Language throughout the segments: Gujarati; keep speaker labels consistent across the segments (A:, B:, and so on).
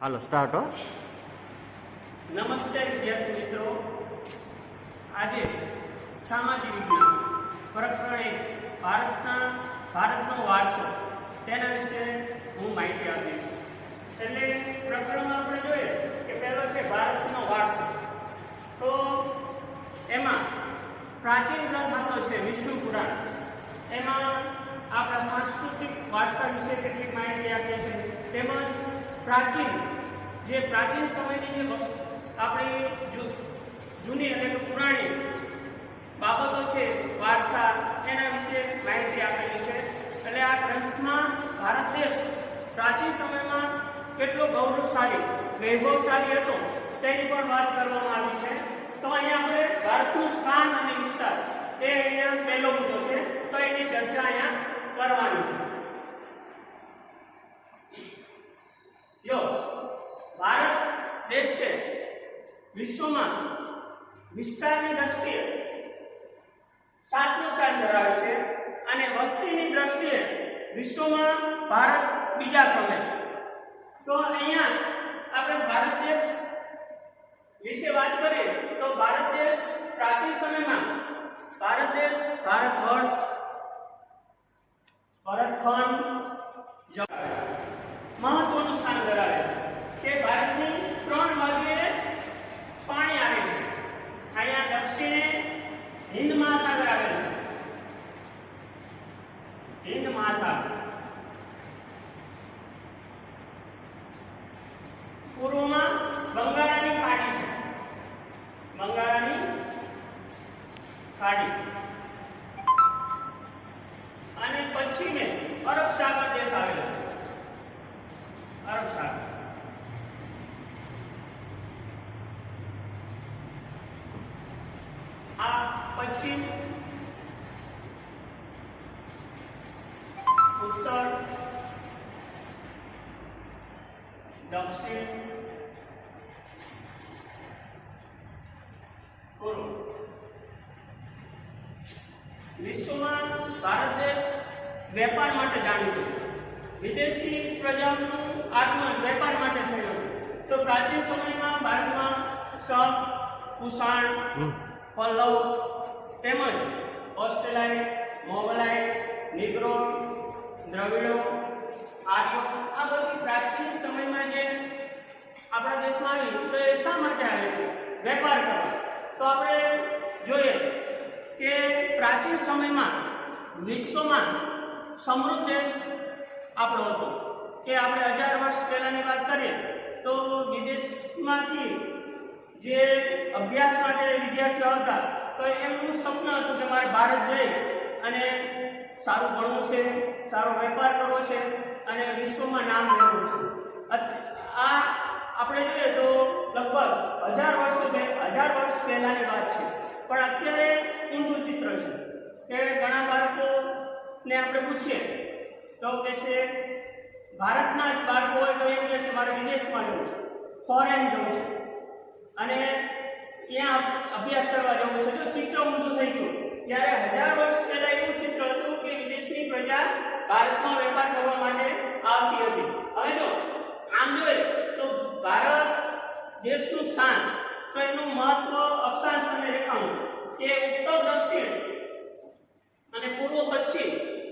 A: હાલો સ્ટાર્ટ હો.
B: નમસ્તે વિદ્યાર્થી મિત્રો, આજે સામાજિક વિજ્ઞાન પ્રકરણ 1 ભારતનો વારસો તેના વિશે હું માહિતી આપીશ. એટલે પ્રકરણમાં આપણે જોઈએ કે પહેલો છે ભારતનો વારસો. તો એમાં પ્રાચીન ગ્રંથ હતો છે વિષ્ણુ પુરાણ. એમાં આપણા સાંસ્કૃતિક વારસા વિશે કેટલીક માહિતી આપી છે. તેમજ પ્રાચીન સમયની જે વસ્તુ આપણી જૂની એટલે કે પુરાણી બાબતો છે વારસા એના વિશે માહિતી આપેલી છે. એટલે આ ગ્રંથમાં ભારત દેશ પ્રાચીન સમયમાં કેટલો ગૌરવશાળી વૈભવશાળી હતો તેની પણ વાત કરવામાં આવી છે. તો અહીંયા આપણે ભારતનું સ્થાન અને વિસ્તાર એ અહીંયા પહેલો મુદ્દો છે, તો એની ચર્ચા અહીંયા કરવાની છે. જો ભારત દેશ છે વિશ્વમાં વિસ્તારની દ્રષ્ટિએ 7મું સ્થાન ધરાવે છે અને વસ્તીની દ્રષ્ટિએ વિશ્વમાં ભારત બીજા ક્રમે છે. તો અહીંયા આપણે ભારત દેશ વિશે વાત કરીએ તો ભારત દેશ પ્રાચીન સમયમાં ભારત દેશ ભારત વર્ષ ભરતખંડ મહત્વનું સ્થાન ધરાવે છે. કે ભારતની 3 બાજુએ પાણી આવેલું છે. અહીંયા દક્ષિણે હિન્દ મહાસાગર આવેલું છે, હિન્દ મહાસાગર. પૂર્વમાં બંગાળાની ખાડી છે, બંગાળાની ખાડી, અને પશ્ચિમે અરબ સાગર દેશ આવેલો છે, અરબ સાગર. આ પશ્ચિમ, ઉત્તર, દક્ષિણ, પૂર્વ. વિશ્વમાં ભારત દેશ વેપાર માટે જાણીતો છે. વિદેશી પ્રજાનું આગમન વેપાર માટે થયું. તો પ્રાચીન સમયમાં ભારતમાં શક, કુષાણ, પલ્લવ તેમજ ઓસ્ટ્રેલાઇટ, મોગલાઇટ, નિગ્રો, દ્રવિડો, આર્યો આ બધી પ્રાચીન સમયમાં જે આપણા દેશમાં આવી તો એ શા માટે આવી? વેપાર કરવા. તો આપણે જોઈએ કે પ્રાચીન સમયમાં વિશ્વમાં સમૃદ્ધ દેશ આપણો હતો. કે આપણે 1000 વર્ષ પહેલાની વાત કરીએ તો વિદેશમાંથી જે અભ્યાસ માટે વિદ્યાર્થીઓ આવતા તો એમનું સપન હતું કે મારે ભારત જઈ અને સારું ભણવું છે, સારો વેપાર કરવો છે અને વિશ્વમાં નામ લેવું છે. આ આપણે જોઈએ તો લગભગ 1000 વર્ષ પહેલાની વાત છે. પણ અત્યારે ઊંધું ચિત્ર છે કે ઘણા બાળકોને આપણે પૂછીએ તો કહેશે, ભારતના જ બાળકો હોય તો એમ કહેશે મારે વિદેશમાં જવું છે, ફોરેન જવું છે અને ત્યાં અભ્યાસ કરવા જવું છે. તો ચિત્ર ઊંધું થઈ ગયું. ત્યારે 1000 વર્ષ પહેલા એવું ચિત્ર હતું કે વિદેશની પ્રજા ભારતમાં વેપાર કરવા માટે આવતી હતી. હવે જો આમ જોઈએ તો ભારત દેશનું સ્થાન, તો એનું મહત્વ અક્ષાંશ અને રેખાંશ કે ઉત્તર દક્ષિણ અને પૂર્વ પશ્ચિમ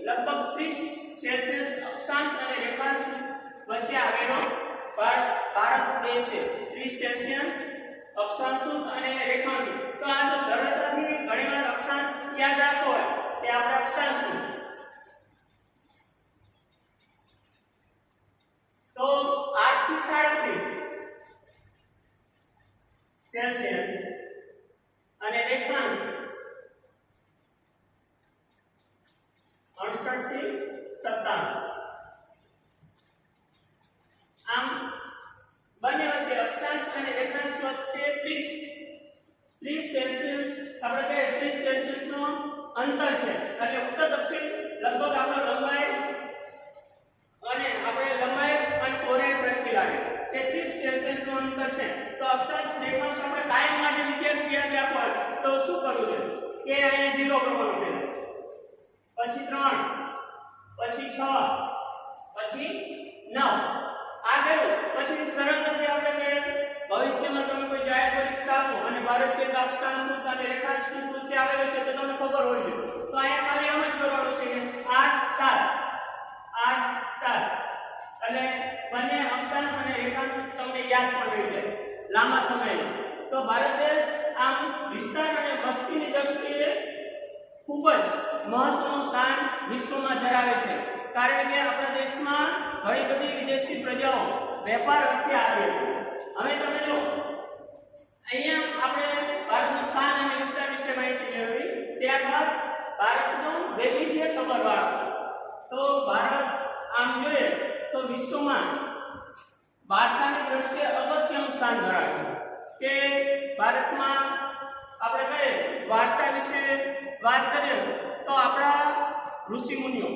B: લગભગ 30°C અક્ષાંશ અને રેખાંશ વચ્ચે આવેલો ભારત દેશ છે. 30°C અક્ષાંશ અને રેખાંશ. તો આ જો સરળતાથી ઘણીવાર અક્ષાંશ યાદ રાખવો હોય કે આપણે અક્ષાંશ તો 8 થી 37°C અને રેખાંશ 68 થી 57. આમ બંને વચ્ચે અક્ષાંશ અને રેખાંશ વચ્ચે 30°C આપણે કહીએ 30°C નો અંતર છે. એટલે ઉત્તર દક્ષિણ લગભગ આપણો લંબાઈ અને પહોળાઈ સરખી લાગે તે 30°C નું અંતર છે. તો અક્ષાંશ રેખાંશ આપણે કાયમ માટે વિદ્યાર્થી યાદ રાખવા તો શું કરવું છે કે અહીંયા 0 કરવાનું છે, પછી 3, પછી 6, પછી 9 આ કર્યું પછી સરળ ભારત કેટલા અક્ષાંશ અને રેખાંશ વચ્ચે આવેલો છે તે તમને ખબર હોવી જોઈએ. તો અહીંયા ખાલી આમ જ જોડવાનું છે 8 7 અને બંને અક્ષાંશ અને રેખાંશ તમને યાદ પણ રહી જાય લાંબા સમયમાં. તો ભારત દેશ આમ વિસ્તાર અને વસ્તીની દ્રષ્ટિએ ખૂબ જ મહત્વનું સ્થાન વિશ્વમાં ધરાવે છે, કારણ કે આપણા દેશમાં ઘણી બધી વિદેશી પ્રજાઓ વેપાર અર્થે આવે છે. હવે તમે જો અહીંયા આપણે ભારતનું સ્થાન અને વિસ્તાર વિશે માહિતી મેળવી, ત્યારબાદ ભારતનો વૈવિધ્યસભર વારસો. તો ભારત આમ જોઈએ તો વિશ્વમાં વારસાની દ્રષ્ટિએ અગત્યનું સ્થાન ધરાવે છે. કે ભારતમાં આપણે કહીએ વારસા વિશે વાત કરીએ તો આપણા ઋષિ મુનિઓ,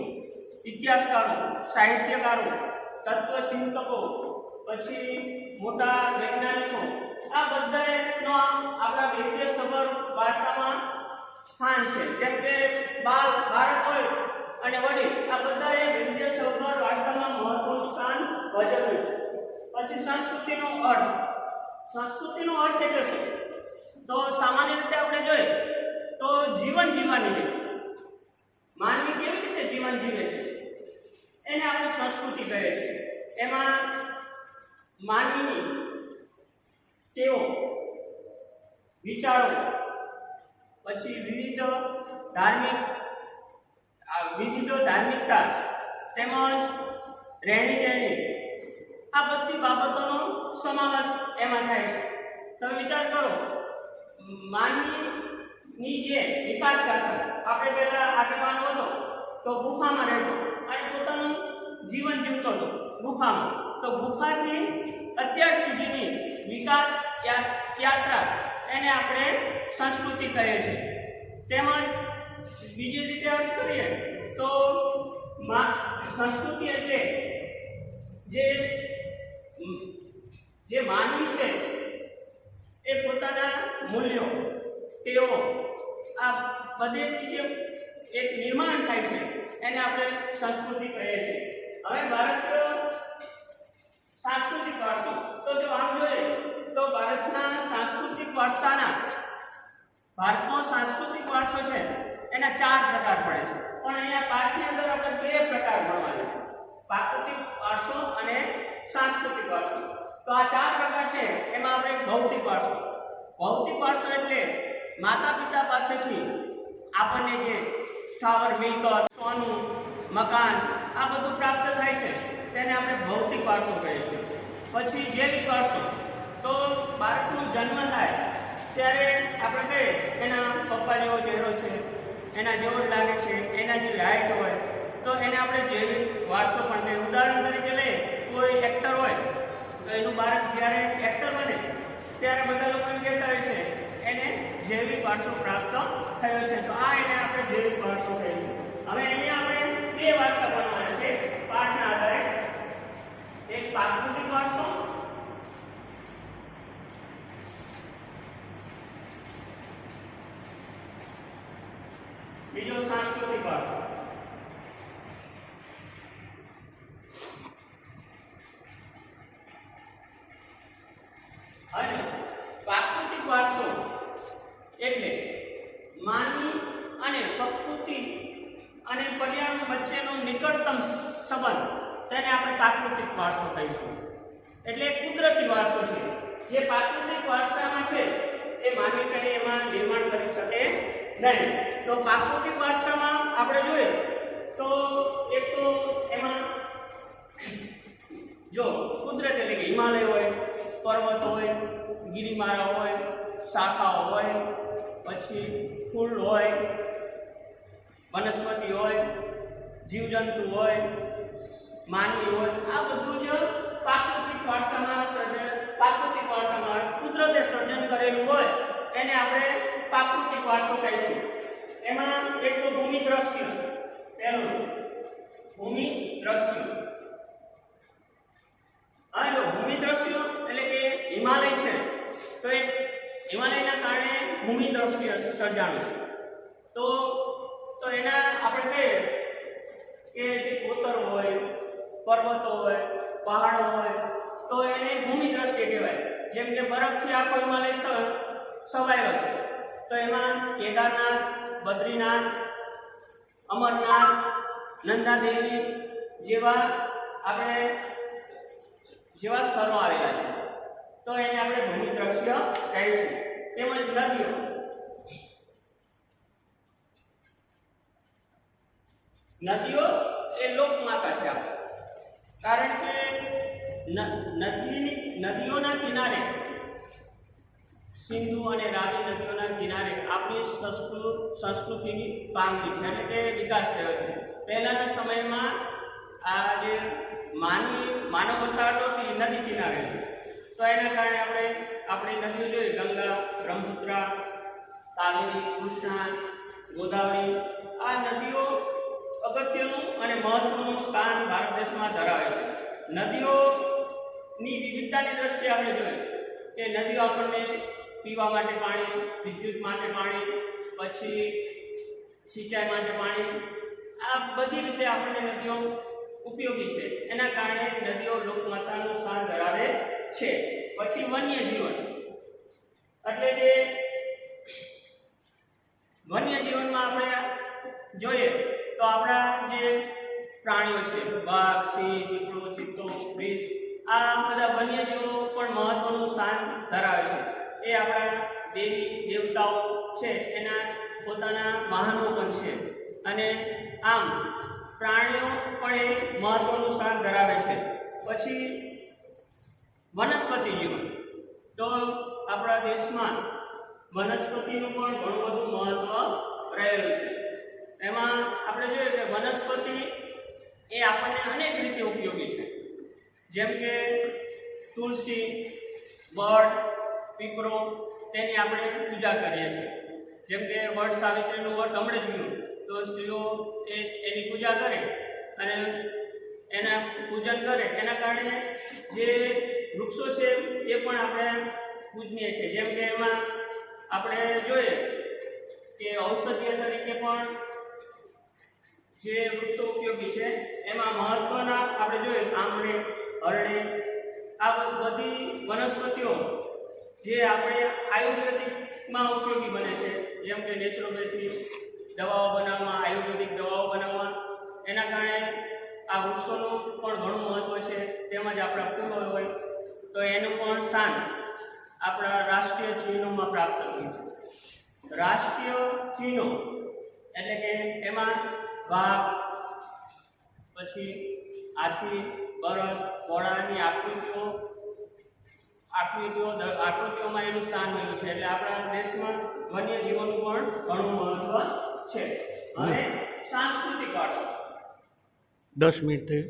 B: ઇતિહાસકારો, સાહિત્યકારો, તત્વચિંતકો, પછી મોટા વૈજ્ઞાનિકો, આ બધાનો આપણા વૈવિધ્યસભર વારસામાં સ્થાન છે. જેમ કે બાળક હોય અને વડીલ, આ બધાએ વૈવિધ્યસભર વારસામાં મહત્વનું સ્થાન ભજવ્યું છે. પછી સંસ્કૃતિનો અર્થ એટલે શું? તો સામાન્ય રીતે આપણે જોઈએ તો જીવન જીવવાની રીત, માનવી કેવી રીતે જીવન જીવે છે એને આપણે સંસ્કૃતિ કહે છે. એમાં માનવીની ટેવો, વિચારો, પછી વિવિધ ધાર્મિકતા તેમજ રહેણી આ બધી બાબતોનો સમાવેશ એમાં થાય છે. તમે વિચાર કરો, માનવીની જે વિકાસ ગાથા, આપણે પહેલા આગેવાનો હતો તો ગુફામાં રહેતો અને પોતાનું જીવન જીવતો હતો ગુફામાં. તો ગુફાથી અત્યાર સુધીની વિકાસ યાત્રા એને આપણે સંસ્કૃતિ કહીએ છીએ. તેમજ બીજી રીતે અર્થ કરીએ તો સંસ્કૃતિ એટલે જે માનવી છે એ પોતાના મૂલ્યો, ટેવો, આ બધેથી જે એક નિર્માણ થાય છે એને આપણે સંસ્કૃતિ કહીએ છીએ. હવે ભારત સાંસ્કૃતિક વારસો, તો જો આમ જોઈએ તો ભારતનો સાંસ્કૃતિક વારસો છે એના 4 પ્રકાર પડે છે. પણ અહીંયા પાઠની અંદર આપણે 2 પ્રકાર ભણવાના છે, પ્રાકૃતિક વારસો અને સાંસ્કૃતિક વારસો. તો આ 4 પ્રકાર છે. એમાં આપણે ભૌતિક વારસો એટલે માતા પિતા પાસેથી આપણને જે સ્થાવર મિલકત, સોનું, મકાન આ બધું પ્રાપ્ત થાય છે તેને આપણે ભૌતિક વારસો કહીએ છીએ. પછી જૈવિક વારસો, તો બાળકનો જન્મ થાય ત્યારે આપણે કહીએ એના પપ્પા જેવો ચહેરો છે, એના જેવો જ લાગે છે, એના જેવી હાઈટ હોય તો એને આપણે જૈવિક વારસો પણ કહીએ. ઉદાહરણ તરીકે લઈએ, કોઈ એક્ટર હોય તો એનું બાળક જ્યારે એક્ટર બને ત્યારે બધા લોકો એમ કહેતા હોય છે એને જૈવિક વારસો પ્રાપ્ત થયો છે. તો આ એને આપણે જૈવિક વારસો કહીએ છીએ. હવે અહીંયા આપણે 2 વારસા ભણવાના છે પાઠના આધારે. એક પ્રાકૃતિક વારસો, બીજો સાંસ્કૃતિક વારસો. અને પ્રાકૃતિક વારસો એટલે માનવી અને પ્રકૃતિ અને પર્યાવરણ વચ્ચેનો નિકટતમ સંબંધ, તેને આપણે પ્રાકૃતિક વારસો કહીશું. એટલે કુદરતી વારસો છે. જે પ્રાકૃતિક વારસામાં છે એ માનવી કઈ એમાં નિર્માણ કરી શકે નહીં. તો પ્રાકૃતિક વારસામાં આપણે જોઈએ તો એક તો એમાં જો કુદરત એટલે કે હિમાલય હોય, પર્વત હોય, ગિરિમાળા હોય, શાખાઓ હોય, પછી ફૂલ હોય, વનસ્પતિ હોય, જીવજંતુ હોય, માનવી હોય, આ બધું જ પ્રાકૃતિક વારસામાં કુદરતે સર્જન કરેલું હોય એને આપણે પ્રાકૃતિક વારસો કહીશું. એમાં એક તો ભૂમિ દ્રશ્ય, પહેલું ભૂમિ દ્રશ્ય. હા, જો ભૂમિ દ્રશ્ય એટલે કે હિમાલય છે તો એ હિમાલયના કારણે ભૂમિ દ્રશ્ય સર્જાયું છે. તો એના આપણે કહીએ કે જે કોતર હોય, પર્વતો હોય, પહાડો હોય તો એને ભૂમિ દ્રશ્ય કહેવાય. જેમ કે બરફથી આખો હિમાલય સમાયેલો છે. તો એમાં કેદારનાથ, બદ્રીનાથ, અમરનાથ, નંદાદેવી જેવા સ્થળો આવેલા છે. તો એને આપણે ભૂમિ દ્રશ્ય કહીશું. તેમજ નદીઓ એ લોકમાતા છે આપણે, કારણ કે નદીઓના કિનારે, સિંધુ અને રાવી નદીઓના કિનારે આપણી સંસ્કૃતિની પામી છે એટલે કે વિકાસ થયો છે. પહેલાના સમયમાં આ જે માનવ વસાહતો હતી નદી કિનારે હતી. તો એના કારણે આપણી નદીઓ જોઈએ, ગંગા, બ્રહ્મપુત્રા, કાવેરી, કૃષ્ણા, ગોદાવરી, આ નદીઓ અગત્યનું અને મહત્વનું સ્થાન ભારત દેશમાં ધરાવે છે. નદીઓની વિવિધતાની દ્રષ્ટિએ આપણે જોઈએ કે નદીઓ આપણને પીવા માટે પાણી, વિદ્યુત માટે પાણી, પછી સિંચાઈ માટે પાણી, આ બધી રીતે આપણને નદીઓ ઉપયોગી છે. એના કારણે નદીઓ લોકમાતાનું સ્થાન ધરાવે છે. પછી વન્ય જીવન, એટલે કે વન્ય જીવનમાં આપણે જોઈએ તો આપણા જે પ્રાણીઓ છે, વાઘ, સિંહ, દીપડો, ચિત્તો, રીંછ, આ બધા વન્યજીવો પણ મહત્વનું સ્થાન ધરાવે છે. એ આપણા દેવી દેવતાઓ છે, એના પોતાના વાહનો પણ છે. અને આમ પ્રાણીઓ પણ એ મહત્વનું સ્થાન ધરાવે છે. પછી વનસ્પતિ જીવન, તો આપણા દેશમાં વનસ્પતિનું પણ ઘણું બધું મહત્વ રહેલું છે. એમાં આપણે જોઈએ કે વનસ્પતિ એ આપણને અનેક રીતે ઉપયોગી છે. જેમ કે તુલસી, વડ, પીપળો, તેની આપણે પૂજા કરીએ છીએ. જેમ કે વડ સાવિત્રીનું વ્રત હમણાં જ ગયું, તો સ્ત્રીઓ એની પૂજા કરે અને એના પૂજન કરે. એના કારણે જે વૃક્ષો છે એ પણ આપણે પૂજનીય છે. જેમ કે એમાં આપણે જોઈએ કે ઔષધીય તરીકે પણ જે વૃક્ષો ઉપયોગી છે એમાં મહત્વના આપણે જોઈએ આંબળે, હરડે, આ બધી વનસ્પતિઓ જે આપણે આયુર્વેદિકમાં ઉપયોગી બને છે. જેમ કે નેચરોપેથી દવાઓ બનાવવામાં, આયુર્વેદિક દવાઓ બનાવવા, એના કારણે આ વૃક્ષોનું પણ ઘણું મહત્વ છે. તેમજ આપણા ફૂલો હોય તો એનું પણ સ્થાન આપણા રાષ્ટ્રીય ચિહ્નોમાં પ્રાપ્ત થયું છે. રાષ્ટ્રીય ચિહ્નો એટલે કે એમાં વાઘ, પછી હાથી, બળદ, ઘોડાની આકૃતિઓમાં એનું સ્થાન મળ્યું છે. એટલે આપણા દેશમાં વન્ય જીવનનું પણ ઘણું મહત્વ છે. અને સાંસ્કૃતિક વારસો
A: 10 મિનિટ થઈ.